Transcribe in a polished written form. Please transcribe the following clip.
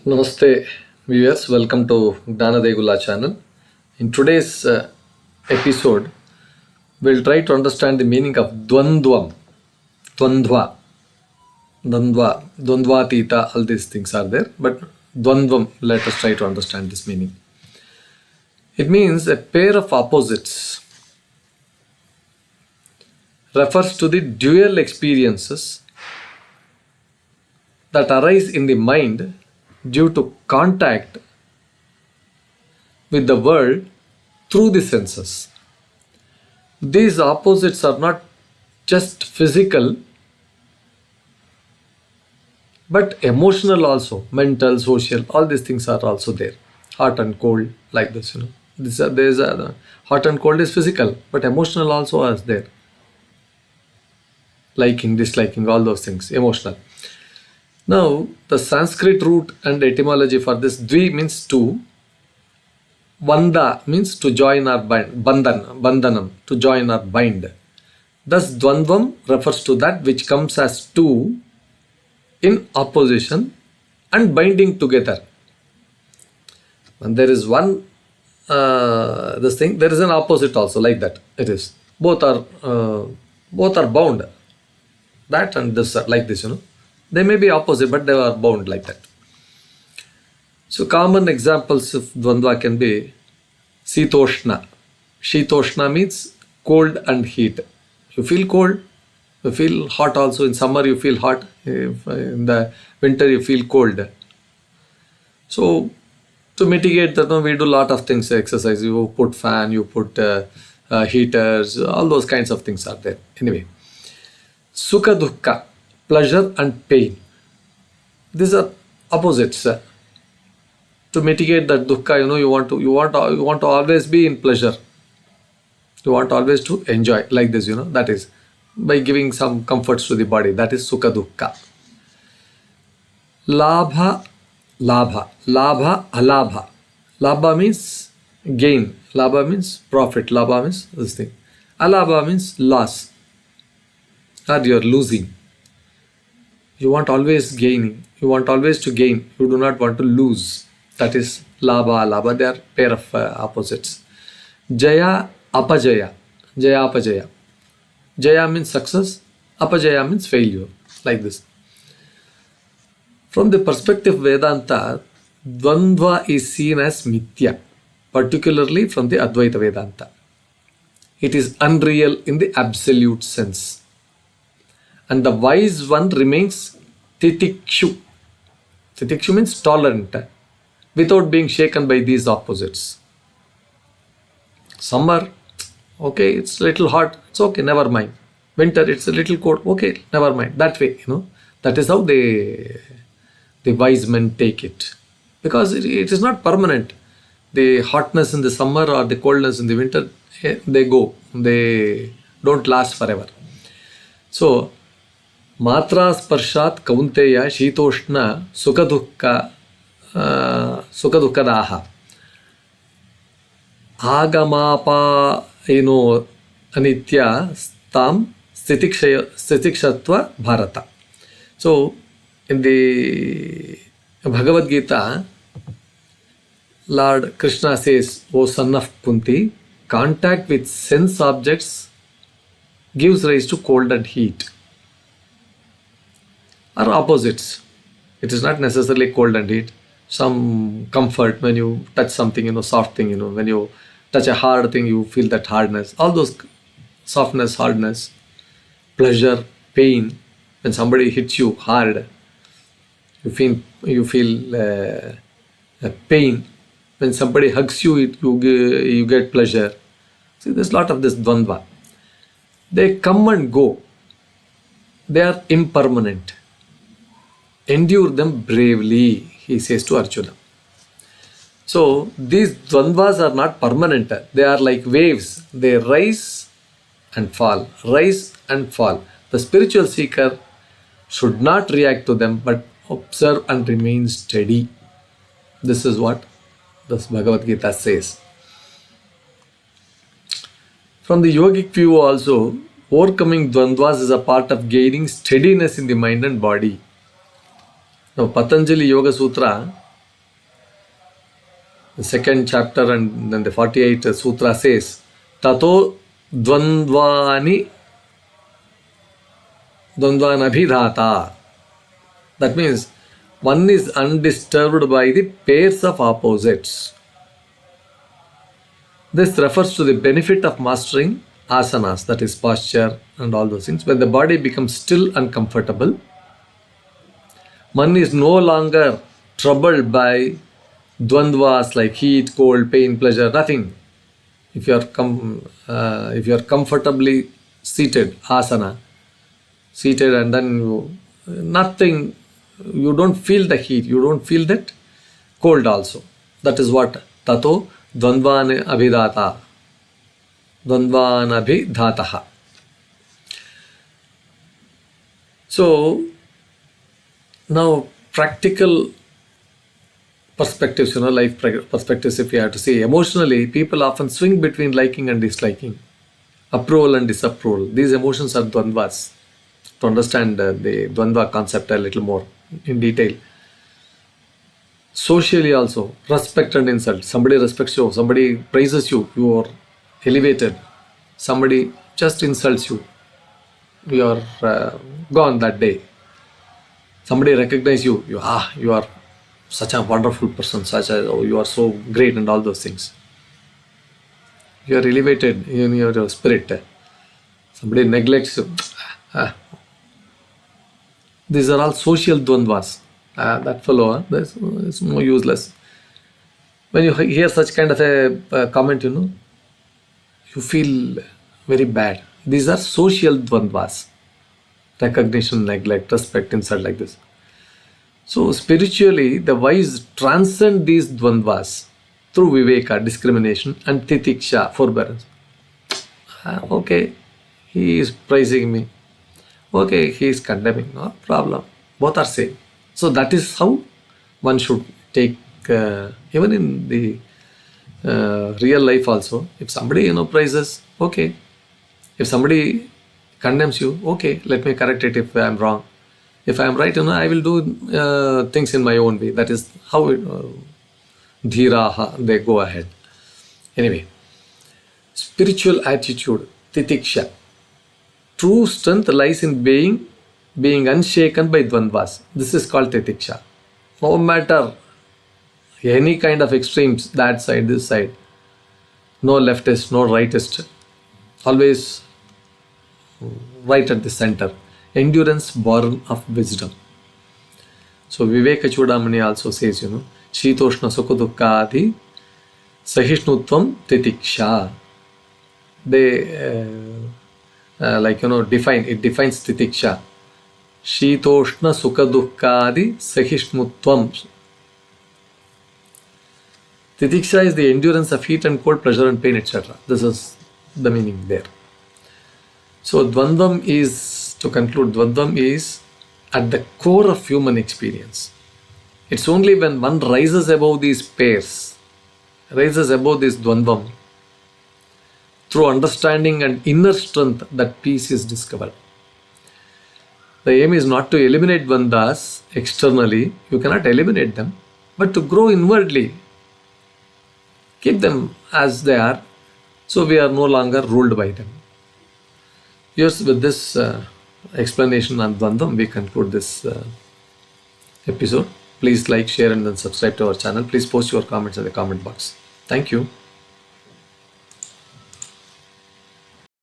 Namaste viewers, welcome to Gnana channel. In today's episode, we'll try to understand the meaning of Dvandvam, Dvandva, Dvandva, all these things are there, but Dvandvam, let us try to understand this meaning. It means a pair of opposites, refers to the dual experiences that arise in the mind due to contact with the world through the senses. These opposites are not just physical but emotional also, mental, social, all these things are also there. Hot and cold, like this, there's a hot and cold is physical, but emotional also is there. Liking, disliking, all those things, emotional. Now, the Sanskrit root and etymology for this, dvi means two, vanda means to join or bind, bandhanam, to join or bind. Thus, dvandvam refers to that which comes as two in opposition and binding together. And there is one, this thing, there is an opposite also, like that, it is. Both are bound. That and this, like this, They may be opposite, but they are bound like that. So common examples of Dvandva can be śītoṣṇa. Śītoṣṇa means cold and heat. You feel cold, you feel hot also. In summer you feel hot, in the winter you feel cold. So to mitigate that, we do a lot of things, exercise. You put fan, you put heaters, all those kinds of things are there. Anyway, sukha-duḥkha, pleasure and pain. These are opposites. To mitigate that dukkha, you want to always be in pleasure. You want always to enjoy, like this, that is by giving some comforts to the body. That is sukha-duḥkha. Lābha-alābha, lābha-alābha. Lābha means gain. Lābha means profit. Lābha means this thing. Alābha means loss, or you are losing. You want always gaining. You want always to gain. You do not want to lose. That is lābha-alābha. They are pair of opposites. Jaya, apajaya. Jaya, apajaya. Jaya means success. Apajaya means failure. Like this. From the perspective of Vedanta, Dvandva is seen as mithya, particularly from the Advaita Vedanta. It is unreal in the absolute sense. And the wise one remains titiksha. Titiksha means tolerant, without being shaken by these opposites. Summer, okay, it's a little hot, it's okay, never mind. Winter, it's a little cold, okay, never mind. That way, that is how the wise men take it. Because it is not permanent. The hotness in the summer or the coldness in the winter, they go. They don't last forever. So, Matra sparshat kaunteya śītoṣṇa sukha-duḥkha agamapa anitya tam titikshatva bharata. So in the Bhagavad Gita, Lord Krishna says, O son of Kunti, contact with sense objects gives rise to cold and heat. Are opposites. It is not necessarily cold and heat. Some comfort when you touch something, soft thing, when you touch a hard thing, you feel that hardness. All those softness, hardness, pleasure, pain. When somebody hits you hard, you feel pain. When somebody hugs you, you get pleasure. See, there's a lot of this Dvandva. They come and go. They are impermanent. Endure them bravely, he says to Arjuna. So these Dvandvas are not permanent. They are like waves. They rise and fall, rise and fall. The spiritual seeker should not react to them, but observe and remain steady. This is what this Bhagavad Gita says. From the yogic view also, overcoming Dvandvas is a part of gaining steadiness in the mind and body. Now, Patanjali Yoga Sutra The second chapter and then the 48th sutra says, Tato Dvandvani Dvandvanabhidhata. That means one is undisturbed by the pairs of opposites. This refers to the benefit of mastering asanas, that is posture and all those things. When the body becomes still and comfortable, one is no longer troubled by dvandvas like heat, cold, pain, pleasure, nothing. If you are comfortably seated, asana, seated, and then nothing, you don't feel the heat, you don't feel that cold also. That is what tato dvandvan abhidhata, dvandvan abhidhataha. So now practical perspectives, life perspectives, if you have to say, emotionally, people often swing between liking and disliking, approval and disapproval. These emotions are dvandvas. To understand the Dvandva concept a little more in detail. Socially also, respect and insult. Somebody respects you, somebody praises you, you are elevated. Somebody just insults you, you are gone that day. Somebody recognizes you, you are such a wonderful person, you are so great and all those things. You are elevated in your spirit. Somebody neglects you. These are all social dvandvas. That fellow, it's more useless. When you hear such kind of a comment, you feel very bad. These are social dvandvas. Recognition, neglect, respect, insult, like this. So spiritually, the wise transcend these dvandvas through viveka, discrimination, and titiksha, forbearance. Okay, he is praising me. Okay, he is condemning, no problem. Both are same. So that is how one should take, even in the real life also. If somebody praises, okay. If somebody condemns you, okay, let me correct it if I am wrong. If I am right, I will do things in my own way. That is how dhiraha, they go ahead. Anyway, spiritual attitude, titiksha. True strength lies in being unshaken by dvandvas. This is called titiksha. No matter any kind of extremes, that side, this side, no leftist, no rightist, always right at the center. Endurance born of wisdom. So Viveka Chudamani also says, śītoṣṇa sukha-duḥkha adi sahishnutvam titiksha. They define, it defines titiksha. śītoṣṇa sukha-duḥkha adi sahishnutvam. Titiksha is the endurance of heat and cold, pleasure and pain, etc. This is the meaning there. So Dvandvam is, to conclude, Dvandvam is at the core of human experience. It's only when one rises above these pairs, rises above this Dvandvam, through understanding and inner strength, that peace is discovered. The aim is not to eliminate Dvandvas externally, you cannot eliminate them, but to grow inwardly. Keep them as they are, so we are no longer ruled by them. Yes, with this explanation on Dvandvam, we conclude this episode. Please like, share and then subscribe to our channel. Please post your comments in the comment box. Thank you.